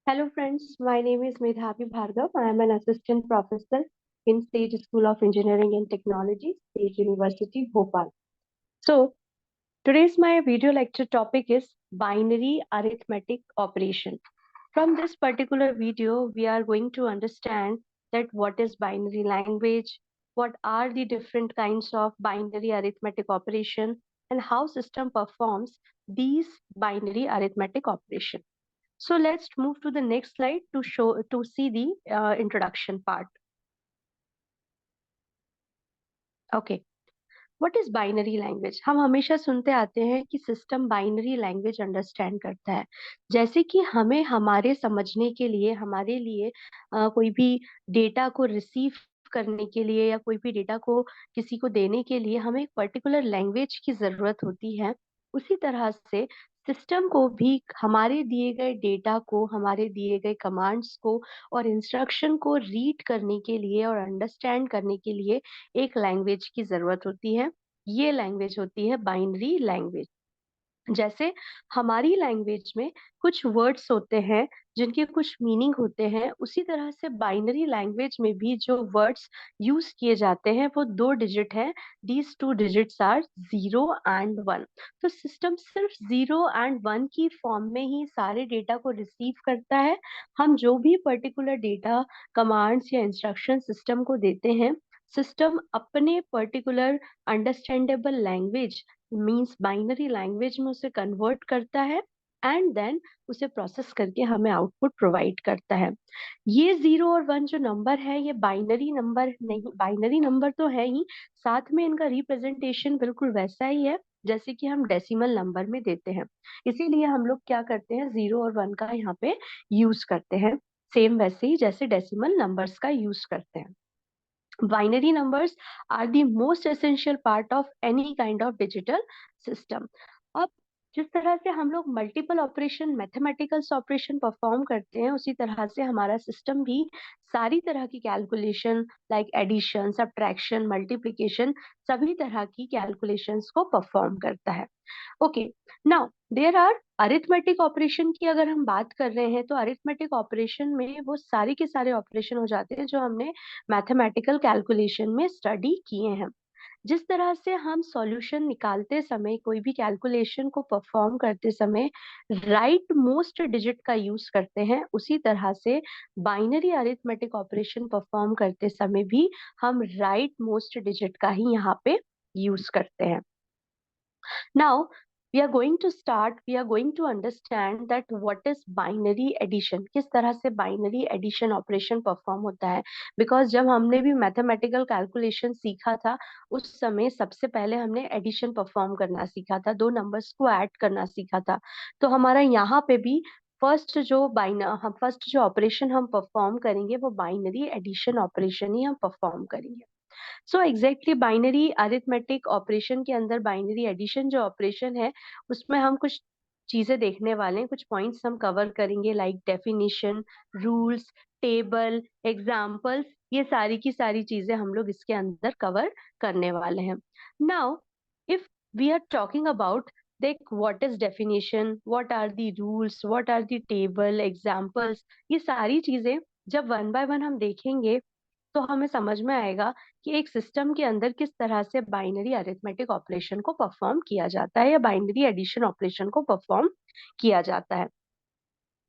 Hello friends, my name is Medhavi Bhargav. I am an assistant professor in State School of Engineering and Technology, State University, Bhopal. So today's my video lecture topic is binary arithmetic operation. From this particular video, we are going to understand that what is binary language, what are the different kinds of binary arithmetic operation, and how system performs these binary arithmetic operation. So let's move to the next slide to see the introduction part. Okay. What is binary language? हम हमेशा सुनते आते हैं कि system binary language understand करता है। जैसे कि हमें हमारे समझने के लिए हमारे लिए कोई भी डेटा को रिसीव करने के लिए या कोई भी डेटा को किसी को देने के लिए हमें एक पर्टिकुलर लैंग्वेज की जरूरत होती है। उसी तरह से सिस्टम को भी हमारे दिए गए डेटा को, हमारे दिए गए कमांड्स को और इंस्ट्रक्शन को रीड करने के लिए और अंडरस्टैंड करने के लिए एक लैंग्वेज की जरूरत होती है। ये लैंग्वेज होती है बाइनरी लैंग्वेज। जैसे हमारी लैंग्वेज में कुछ वर्ड्स होते हैं जिनके कुछ मीनिंग होते हैं, उसी तरह से बाइनरी लैंग्वेज में भी जो वर्ड्स यूज किए जाते हैं वो दो डिजिट है। These two digits are 0 and 1। तो सिस्टम सिर्फ 0 and 1 की फॉर्म में ही सारे डेटा को रिसीव करता है। हम जो भी पर्टिकुलर डेटा, कमांड्स या इंस्ट्रक्शन सिस्टम को देते हैं, सिस्टम अपने particular understandable language means binary language में उसे कन्वर्ट करता है एंड देन उसे प्रोसेस करके हमें आउटपुट प्रोवाइड करता है। ये 0 और 1 जो नंबर है, ये बाइनरी नंबर नहीं, बाइनरी नंबर तो है ही, साथ में इनका रिप्रेजेंटेशन बिल्कुल वैसा ही है जैसे कि हम डेसिमल नंबर में देते हैं। इसीलिए हम लोग क्या करते हैं, 0 और 1 का यहाँ पे यूज करते हैं, सेम वैसे ही जैसे डेसिमल नंबर्स का यूज करते हैं। Binary numbers are the most essential part of any kind of digital system. अब जिस तरह से हम लोग multiple operation, mathematicals operation perform करते हैं, उसी तरह से हमारा सिस्टम भी सारी तरह की calculation like addition, subtraction, multiplication, सभी तरह की कैलकुलेशंस को परफॉर्म करता है। Okay, now there are arithmetic operation की अगर हम बात कर रहे हैं तो अरिथमेटिक ऑपरेशन में वो सारे के सारे ऑपरेशन हो जाते हैं जो हमने मैथमेटिकल कैलकुलेशन में स्टडी किए हैं। जिस तरह से हम सॉल्यूशन निकालते समय, कोई भी कैलकुलेशन को परफॉर्म करते समय राइट मोस्ट डिजिट का यूज करते हैं, उसी तरह से बाइनरी अरिथमेटिक ऑपरेशन परफॉर्म करते समय भी हम राइट मोस्ट डिजिट का ही यहाँ पे यूज करते हैं। Now, we are going to understand that what is binary addition, किस तरह से binary addition operation perform होता है। Because जब हमने भी mathematical calculation सीखा था, उस समय सबसे पहले हमने addition perform करना सीखा था, दो numbers को add करना सीखा था। तो हमारा यहाँ पे भी फर्स्ट जो ऑपरेशन हम परफॉर्म करेंगे वो बाइनरी एडिशन ऑपरेशन ही हम परफॉर्म करेंगे। So exactly binary arithmetic operation के अंदर बाइनरी एडिशन जो ऑपरेशन है, उसमें हम कुछ चीजें देखने वाले हैं, कुछ पॉइंट्स हम कवर करेंगे like definition, rules, table, examples, ये सारी की सारी चीजें हम लोग इसके अंदर कवर करने वाले हैं। Now if we are talking about, देख what is definition, what are the rules, what are the table, examples, ये सारी चीजें जब वन बाय वन हम देखेंगे तो हमें समझ में आएगा कि एक सिस्टम के अंदर किस तरह से बाइनरी अरिथमेटिक ऑपरेशन को परफॉर्म किया जाता है या बाइनरी एडिशन ऑपरेशन को परफॉर्म किया जाता है।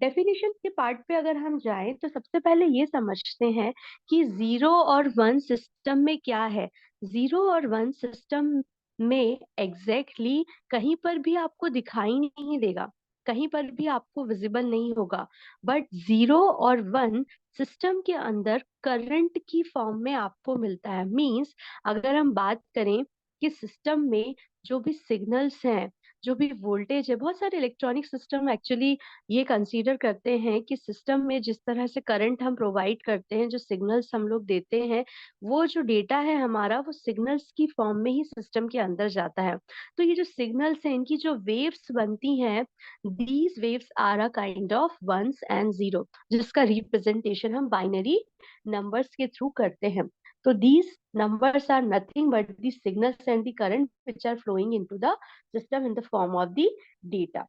डेफिनेशन के पार्ट पे अगर हम जाएं तो सबसे पहले ये समझते हैं कि 0 और 1 सिस्टम में क्या है। 0 और 1 सिस्टम में एग्जैक्टली कहीं पर भी आपको दिखाई नहीं देगा, कहीं पर भी आपको विजिबल नहीं होगा, बट 0 और 1 सिस्टम के अंदर करंट की फॉर्म में आपको मिलता है। मींस अगर हम बात करें कि सिस्टम में जो भी सिग्नल्स हैं, जो भी वोल्टेज है, बहुत सारे इलेक्ट्रॉनिक सिस्टम एक्चुअली ये कंसीडर करते हैं कि सिस्टम में जिस तरह से करंट हम प्रोवाइड करते हैं, जो सिग्नल्स हम लोग देते हैं, वो जो डेटा है हमारा, वो सिग्नल्स की फॉर्म में ही सिस्टम के अंदर जाता है। तो ये जो सिग्नल्स हैं, इनकी जो वेव्स बनती हैं, these waves are a kind of ones and zero, जिसका रिप्रेजेंटेशन हम बाइनरी नंबर्स के थ्रू करते हैं। तो these numbers are nothing but the signals and the current which are flowing into the system in the form of the data।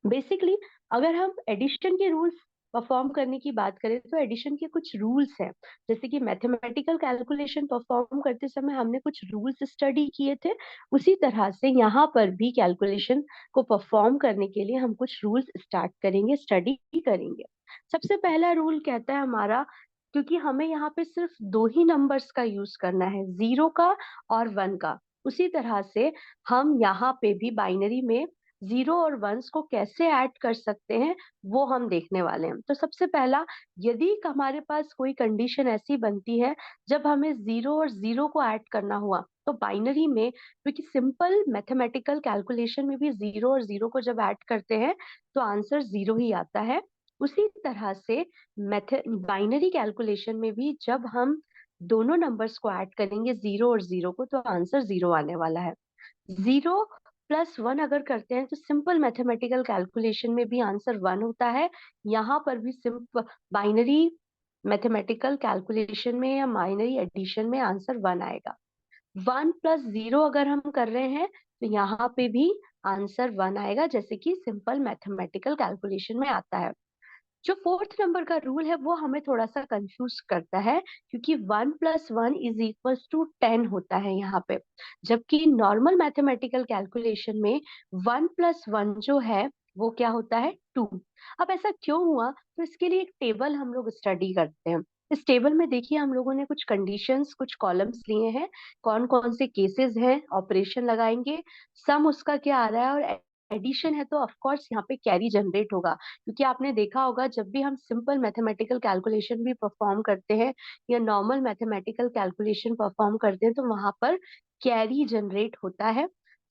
Basically अगर हम addition के rules perform करने की बात करें तो एडिशन के कुछ रूल्स हैं। जैसे कि मैथमेटिकल कैलकुलेशन परफॉर्म करते समय हमने कुछ रूल्स स्टडी किए थे, उसी तरह से यहाँ पर भी कैलकुलेशन को परफॉर्म करने के लिए हम कुछ रूल्स स्टार्ट करेंगे, स्टडी करेंगे। सबसे पहला रूल कहता है हमारा, क्योंकि हमें यहाँ पे सिर्फ दो ही नंबर्स का यूज करना है, 0 का और 1 का, उसी तरह से हम यहाँ पे भी बाइनरी में 0 और 1 को कैसे ऐड कर सकते हैं वो हम देखने वाले हैं। तो सबसे पहला, यदि हमारे पास कोई कंडीशन ऐसी बनती है जब हमें 0 और 0 को ऐड करना हुआ, तो बाइनरी में, क्योंकि सिंपल मैथमेटिकल कैलकुलेशन में भी 0 और 0 को जब ऐड करते हैं तो आंसर 0 ही आता है। उसी तरह से बाइनरी कैलकुलेशन में भी जब हम दोनों नंबर्स को ऐड करेंगे 0 और 0 को, तो आंसर 0 आने वाला है। 0 प्लस 1 अगर करते हैं तो सिंपल मैथमेटिकल कैलकुलेशन में भी आंसर 1 होता है। यहाँ पर भी सिंपल बाइनरी मैथमेटिकल कैलकुलेशन में या बाइनरी एडिशन में आंसर 1 आएगा। 1 प्लस 0 अगर हम कर रहे हैं तो यहाँ पे भी आंसर 1 आएगा, जैसे कि सिंपल मैथमेटिकल कैलकुलेशन में आता है। जो फोर्थ नंबर का रूल है वो हमें थोड़ा सा कंफ्यूज करता है, क्योंकि 1 प्लस 1 इज इक्वल टू 10 होता है यहाँ पे, जबकि नॉर्मल मैथमेटिकल कैलकुलेशन में 1 प्लस 1 जो है वो क्या होता है, 2। अब ऐसा क्यों हुआ, तो इसके लिए एक टेबल हम लोग स्टडी करते हैं। इस टेबल में देखिए हम लोगों ने कुछ कंडीशंस, कुछ कॉलम्स लिए हैं, कौन कौन से केसेस हैं, ऑपरेशन लगाएंगे, सम उसका क्या आ रहा है, और एडिशन है तो ऑफ कोर्स यहाँ पे कैरी जनरेट होगा। क्योंकि आपने देखा होगा जब भी हम सिंपल मैथमेटिकल कैलकुलेशन भी परफॉर्म करते हैं या नॉर्मल मैथमेटिकल कैलकुलेशन परफॉर्म करते हैं तो वहां पर कैरी जनरेट होता है।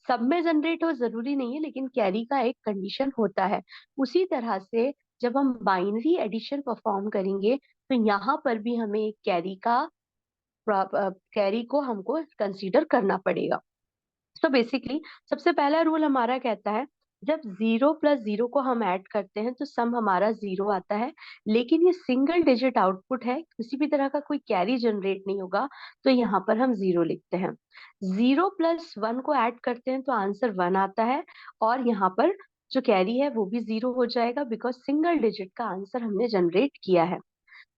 सब में जनरेट हो जरूरी नहीं है, लेकिन कैरी का एक कंडीशन होता है। उसी तरह से जब हम बाइनरी एडिशन परफॉर्म करेंगे तो यहाँ पर भी हमें एक कैरी को हमको कंसीडर करना पड़ेगा। तो बेसिकली सबसे पहला रूल हमारा कहता है, जब 0 प्लस 0 को हम ऐड करते हैं तो सम हमारा 0 आता है, लेकिन ये सिंगल डिजिट आउटपुट है, किसी भी तरह का कोई कैरी जनरेट नहीं होगा, तो यहाँ पर हम 0 लिखते हैं। 0 प्लस 1 को ऐड करते हैं तो आंसर 1 आता है, और यहाँ पर जो कैरी है वो भी 0 हो जाएगा, बिकॉज सिंगल डिजिट का आंसर हमने जनरेट किया है।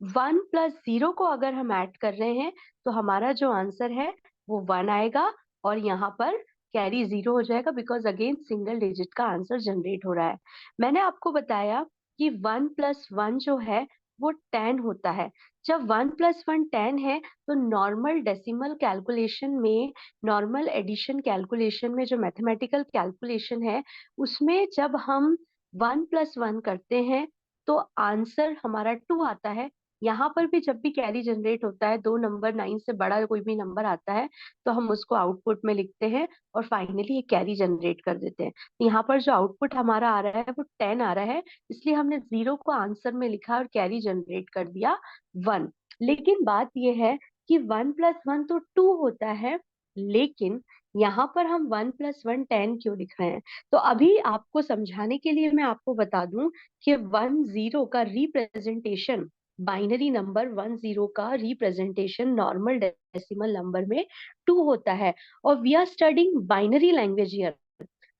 1 प्लस 0 को अगर हम ऐड कर रहे हैं तो हमारा जो आंसर है वो 1 आएगा, और यहाँ पर कैरी 0 हो जाएगा, बिकॉज अगेन सिंगल डिजिट का आंसर जनरेट हो रहा है। मैंने आपको बताया कि 1 प्लस 1 जो है वो 10 होता है। जब 1 प्लस 1 10 है तो नॉर्मल डेसिमल कैलकुलेशन में, नॉर्मल एडिशन कैलकुलेशन में, जो मैथमेटिकल कैलकुलेशन है उसमें जब हम 1 प्लस 1 करते हैं तो आंसर हमारा 2 आता है। यहाँ पर भी जब भी कैरी जनरेट होता है, दो नंबर 9 से बड़ा कोई भी नंबर आता है तो हम उसको आउटपुट में लिखते हैं और फाइनली एक कैरी जनरेट कर देते हैं। यहाँ पर जो आउटपुट हमारा आ रहा है वो 10 आ रहा है, इसलिए हमने 0 को आंसर में लिखा और कैरी जनरेट कर दिया 1। लेकिन बात यह है कि 1 प्लस 1 तो 2 होता है, लेकिन यहाँ पर हम 1 प्लस 1 10 क्यों लिख रहे हैं? तो अभी आपको समझाने के लिए मैं आपको बता दूं कि 10 का रिप्रेजेंटेशन, बाइनरी नंबर 10 का रिप्रेजेंटेशन नॉर्मल डेसिमल नंबर में 2 होता है, और we are studying binary language here.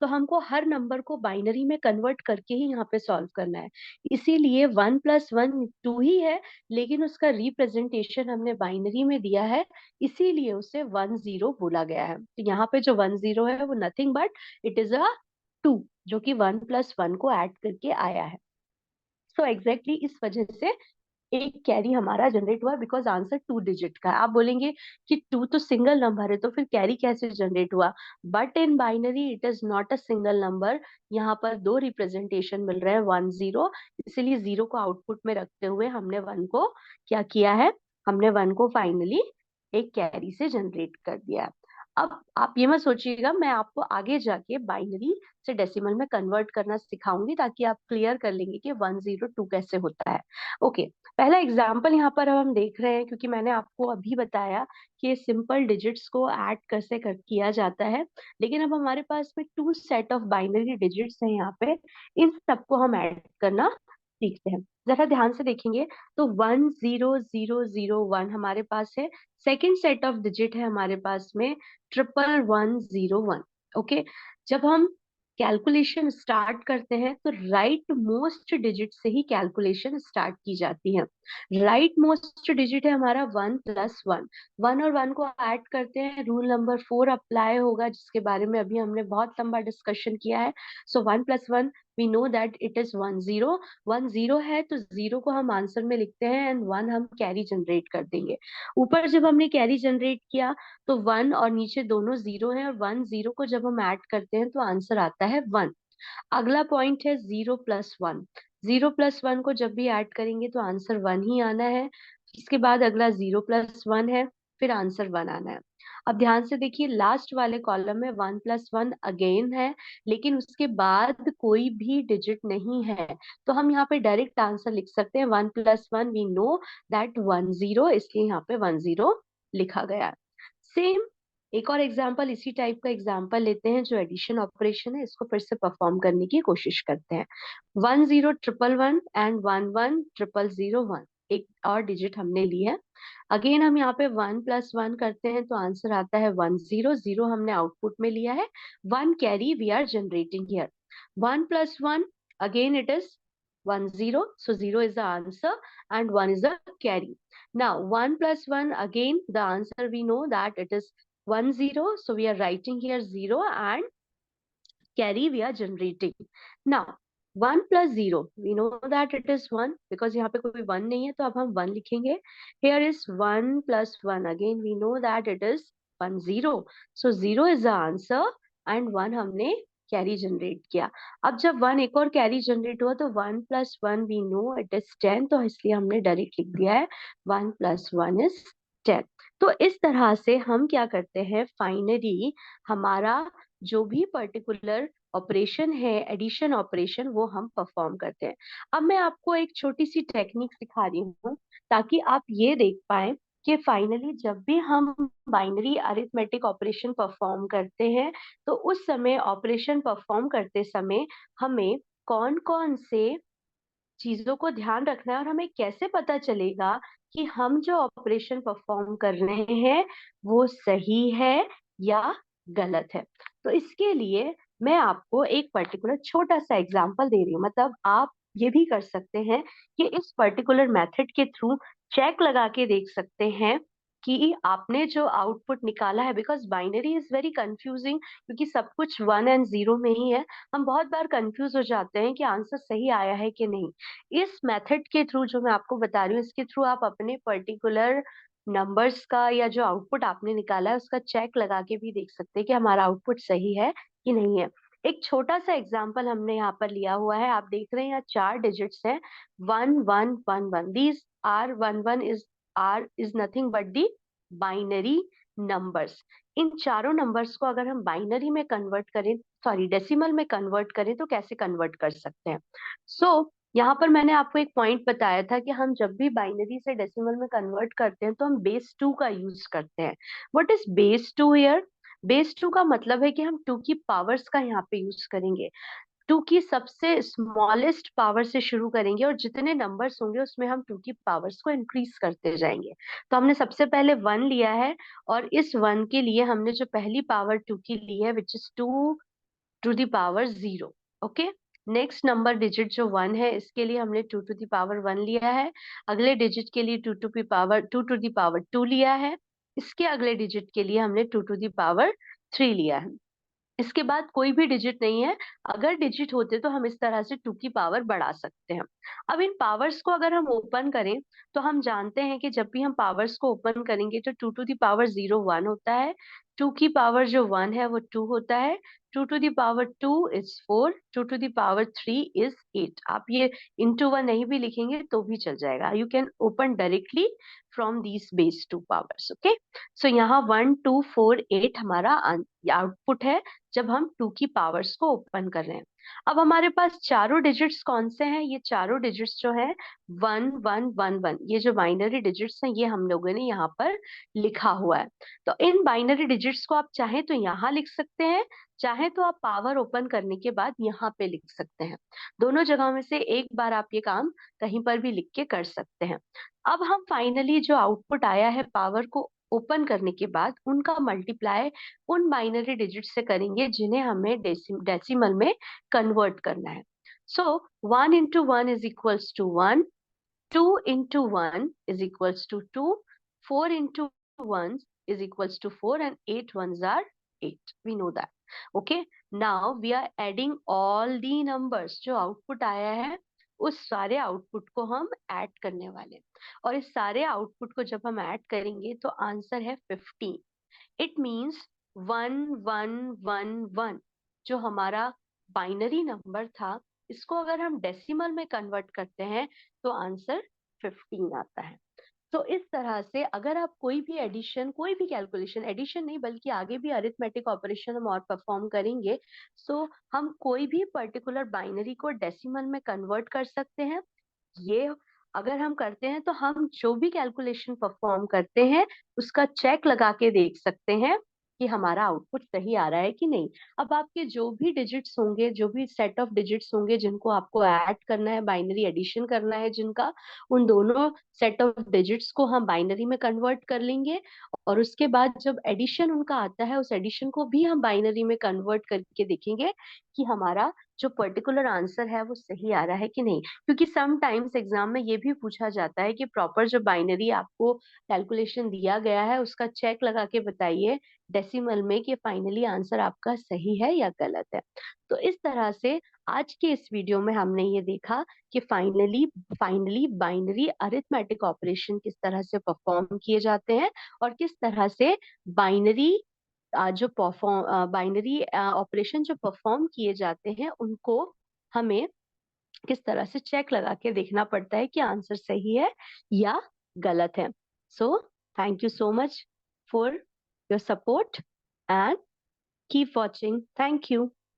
तो हमको हर नंबर को बाइनरी में कन्वर्ट करके ही यहाँ पे सॉल्व करना है। इसीलिए 1 प्लस 1 2 ही है, लेकिन उसका रिप्रेजेंटेशन हमने बाइनरी में दिया है, इसीलिए उसे 10 बोला गया है। तो यहाँ पे जो 10 है वो nothing but it is a 2, जो कि 1 प्लस 1 को ऐड करके आया है। सो एग्जैक्टली इस वजह से एक कैरी हमारा जनरेट हुआ, बिकॉज आंसर 2 डिजिट का है। आप बोलेंगे कि 2 तो सिंगल नंबर है तो फिर कैरी कैसे जनरेट हुआ? But in binary it is not a single number. यहाँ पर दो रिप्रेजेंटेशन मिल रहे हैं, 1 0, इसीलिए 0 को आउटपुट में रखते हुए हमने 1 को क्या किया है, हमने 1 को फाइनली एक कैरी से जनरेट कर दिया। अब आप ये मत सोचिएगा, मैं आपको आगे जाके बाइनरी से डेसिमल में कन्वर्ट करना सिखाऊंगी, ताकि आप क्लियर कर लेंगे कि 1 0 2 कैसे होता है। ओके, पहला एग्जाम्पल यहाँ पर हम देख रहे हैं, क्योंकि मैंने आपको अभी बताया कि सिंपल डिजिट्स को ऐड कैसे किया जाता है, लेकिन अब हमारे पास में 2 सेट ऑफ बाइनरी डिजिट्स हैं यहाँ पे, इन सबको हम ऐड करना सीखते हैं। जरा ध्यान से देखेंगे तो 1 0 0 0 1 हमारे पास है। सेकेंड सेट ऑफ डिजिट है हमारे पास में 1 1 1 0 1। ओके, जब हम कैलकुलेशन स्टार्ट करते हैं तो राइट मोस्ट डिजिट से ही कैलकुलेशन स्टार्ट की जाती है। राइट मोस्ट डिजिट है हमारा 1+1। 1 और 1 को ऐड करते हैं, रूल नंबर 4 अप्लाई होगा, जिसके बारे में अभी हमने बहुत लंबा डिस्कशन किया है। So 1+1 we know that it is 10। 10 है तो 0 को हम आंसर में लिखते हैं एंड 1 हम कैरी जनरेट कर देंगे। ऊपर जब हमने कैरी जनरेट किया तो 1 और नीचे दोनों 0 है, और 1 0 को जब हम ऐड करते हैं तो आंसर आता है 1। अगला पॉइंट है 0+1। 0+1 को जब भी ऐड करेंगे तो आंसर 1 ही आना है। इसके बाद अगला 0+1 है, फिर आंसर 1 आना है। अब ध्यान से देखिए, लास्ट वाले कॉलम में 1+1 अगेन है, लेकिन उसके बाद कोई भी डिजिट नहीं है, तो हम यहाँ पे डायरेक्ट आंसर लिख सकते हैं 1+1 वी नो दैट 10, इसलिए यहाँ पे 10 लिखा गया है। सेम एक और एग्जाम्पल, इसी टाइप का एग्जाम्पल लेते हैं जो एडिशन ऑपरेशन है, इसको फिर से परफॉर्म करने की कोशिश करते हैं। 10,111 एंड 11,000,1, एक और डिजिट हमने ली है। अगेन हम यहाँ पे 1+1 करते हैं तो आंसर आता है 10। 0 हमने आउटपुट में लिया है, 1 carry we are generating here. 1+1 again it is 10, so 0 is the answer and 1 is the carry. Now 1+1 again, the answer we know that it is 10, so we are writing here 0 and carry we are generating. Now 1+0 we know that it is 1 because यहाँ पे कोई 1 नहीं है, तो अब हम 1 लिखेंगे। Here is 1+1, again we know that it is 10, so 0 is the answer and 1 हमने कैरी जनरेट किया। अब जब 1 एक और कैरी जनरेट हुआ तो 1+1 वी नो इट इज 10, तो इसलिए हमने डायरेक्ट लिख दिया है 1+1 इज 10। तो इस तरह से हम क्या करते हैं, फाइनली हमारा जो भी पर्टिकुलर ऑपरेशन है, एडिशन ऑपरेशन, वो हम परफॉर्म करते हैं। अब मैं आपको एक छोटी सी टेक्निक सिखा रही हूँ ताकि आप ये देख पाए कि फाइनली जब भी हम बाइनरी अरिथमेटिक ऑपरेशन परफॉर्म करते हैं तो उस समय ऑपरेशन परफॉर्म करते समय हमें कौन कौन से चीजों को ध्यान रखना है और हमें कैसे पता चलेगा कि हम जो ऑपरेशन परफॉर्म कर रहे हैं वो सही है या गलत है। तो इसके लिए मैं आपको एक पर्टिकुलर छोटा सा एग्जांपल दे रही हूँ, मतलब आप ये भी कर सकते हैं कि इस पर्टिकुलर मेथड के थ्रू चेक लगा के देख सकते हैं कि आपने जो आउटपुट निकाला है, because binary is very confusing, क्योंकि सब कुछ 1 और 0 में ही है। हम बहुत बार कंफ्यूज हो जाते हैं कि आंसर सही आया है कि नहीं। इस मेथड के थ्रू जो मैं आपको बता रही हूँ, इसके थ्रू आप अपने पर्टिकुलर नंबर्स का या जो आउटपुट आपने निकाला है उसका चेक लगा के भी देख सकते हैं कि हमारा आउटपुट सही है कि नहीं है। एक छोटा सा एग्जांपल हमने यहाँ पर लिया हुआ है, आप देख रहे हैं यहाँ 4 डिजिट्स हैं, 1 1 1 1। These are 1 1 is nothing but the binary numbers. इन चारों नंबर्स को अगर हम बाइनरी में कन्वर्ट करें, सॉरी डेसिमल में कन्वर्ट करें, तो कैसे कन्वर्ट कर सकते हैं। यहाँ पर मैंने आपको एक पॉइंट बताया था कि हम जब भी बाइनरी से डेसिमल में कन्वर्ट करते हैं तो हम बेस 2 का यूज करते हैं। What is base 2 here? Base 2 का मतलब है कि हम 2 की पावर्स का यहाँ पे यूज करेंगे। 2 की सबसे स्मॉलेस्ट पावर से शुरू करेंगे और जितने नंबर्स होंगे उसमें हम 2 की पावर्स को इंक्रीज करते जाएंगे। तो हमने सबसे पहले 1 लिया है और इस 1 के लिए हमने जो पहली पावर 2 की ली है which is 2 to the power 0। Okay, next number digit जो 1 है इसके लिए हमने 2 to the power 1 लिया है। अगले डिजिट के लिए 2 to the power 2 लिया है। इसके अगले डिजिट के लिए हमने 2 to the power 3 लिया है। इसके बाद कोई भी डिजिट नहीं है। अगर डिजिट होते तो हम इस तरह से 2 की पावर बढ़ा सकते हैं। अब इन पावर्स को अगर हम ओपन करें तो हम जानते हैं कि जब भी हम पावर्स को ओपन करेंगे तो 2 to the power 0 1 होता है, 2 की पावर जो 1 है वो 2 होता है, 2 to the power 2 is 4, 2 to the power 3 is 8। आप ये इंटू 1 नहीं भी लिखेंगे तो भी चल जाएगा, you can open directly from these base 2 powers. Okay, so यहाँ 1 2 4 8 हमारा आउटपुट है जब हम 2 की पावर्स को ओपन कर रहे हैं। अब हमारे पास चारों डिजिट्स कौन से हैं? ये चारों डिजिट्स जो है 1 1 1 1, ये जो बाइनरी डिजिट्स हैं ये हम लोगों ने यहाँ पर लिखा हुआ है। तो इन बाइनरी डिजिट्स को आप चाहे तो यहाँ लिख सकते हैं, चाहे तो आप पावर ओपन करने के बाद यहाँ पे लिख सकते हैं। दोनों जगह में से एक बार आप ये काम कहीं पर भी लिख के कर सकते हैं। अब हम फाइनली जो आउटपुट आया है पावर को ओपन करने के बाद उनका मल्टीप्लाई उन बाइनरी डिजिट से करेंगे जिन्हें हमें डेसिमल में कन्वर्ट करना है। सो 1 into 1 is equals to 1, 2 into 1 is equals to 2, 4 into 1 is equals to 4, and 8 ones are 8. We know that. Okay, now we are adding all the numbers. जो output आया है उस सारे आउटपुट को हम ऐड करने वाले हैं, और इस सारे आउटपुट को जब हम ऐड करेंगे तो आंसर है 15. इट मीन्स 1111, जो हमारा बाइनरी नंबर था, इसको अगर हम डेसिमल में कन्वर्ट करते हैं तो आंसर 15 आता है। तो इस तरह से अगर आप कोई भी एडिशन, कोई भी कैलकुलेशन, एडिशन नहीं बल्कि आगे भी अरिथमेटिक ऑपरेशन हम और परफॉर्म करेंगे, सो हम कोई भी पर्टिकुलर बाइनरी को डेसिमल में कन्वर्ट कर सकते हैं। ये अगर हम करते हैं तो हम जो भी कैलकुलेशन परफॉर्म करते हैं उसका चेक लगा के देख सकते हैं कि हमारा आउटपुट सही आ रहा है कि नहीं। अब आपके जो भी डिजिट्स होंगे, जो भी सेट ऑफ डिजिट्स होंगे जिनको आपको ऐड करना है, बाइनरी एडिशन करना है जिनका, उन दोनों सेट ऑफ डिजिट्स को हम बाइनरी में कन्वर्ट कर लेंगे, और उसके बाद जब एडिशन उनका आता है उस एडिशन को भी हम बाइनरी में कन्वर्ट करके देखेंगे कि हमारा जो पर्टिकुलर आंसर है वो सही आ रहा है कि नहीं। क्योंकि समटाइम्स एग्जाम में ये भी पूछा जाता है कि प्रॉपर जो बाइनरी आपको कैलकुलेशन दिया गया है उसका चेक लगा के बताइए डेसिमल में कि फाइनली आंसर आपका सही है या गलत है। तो इस तरह से आज के इस वीडियो में हमने ये देखा कि फाइनली बाइनरी अरिथमेटिक ऑपरेशन किस तरह से परफॉर्म किए जाते हैं, और किस तरह से बाइनरी बाइनरी ऑपरेशन जो परफॉर्म किए जाते हैं उनको हमें किस तरह से चेक लगा के देखना पड़ता है कि आंसर सही है या गलत है। So thank you so much for your support and keep watching. Thank you.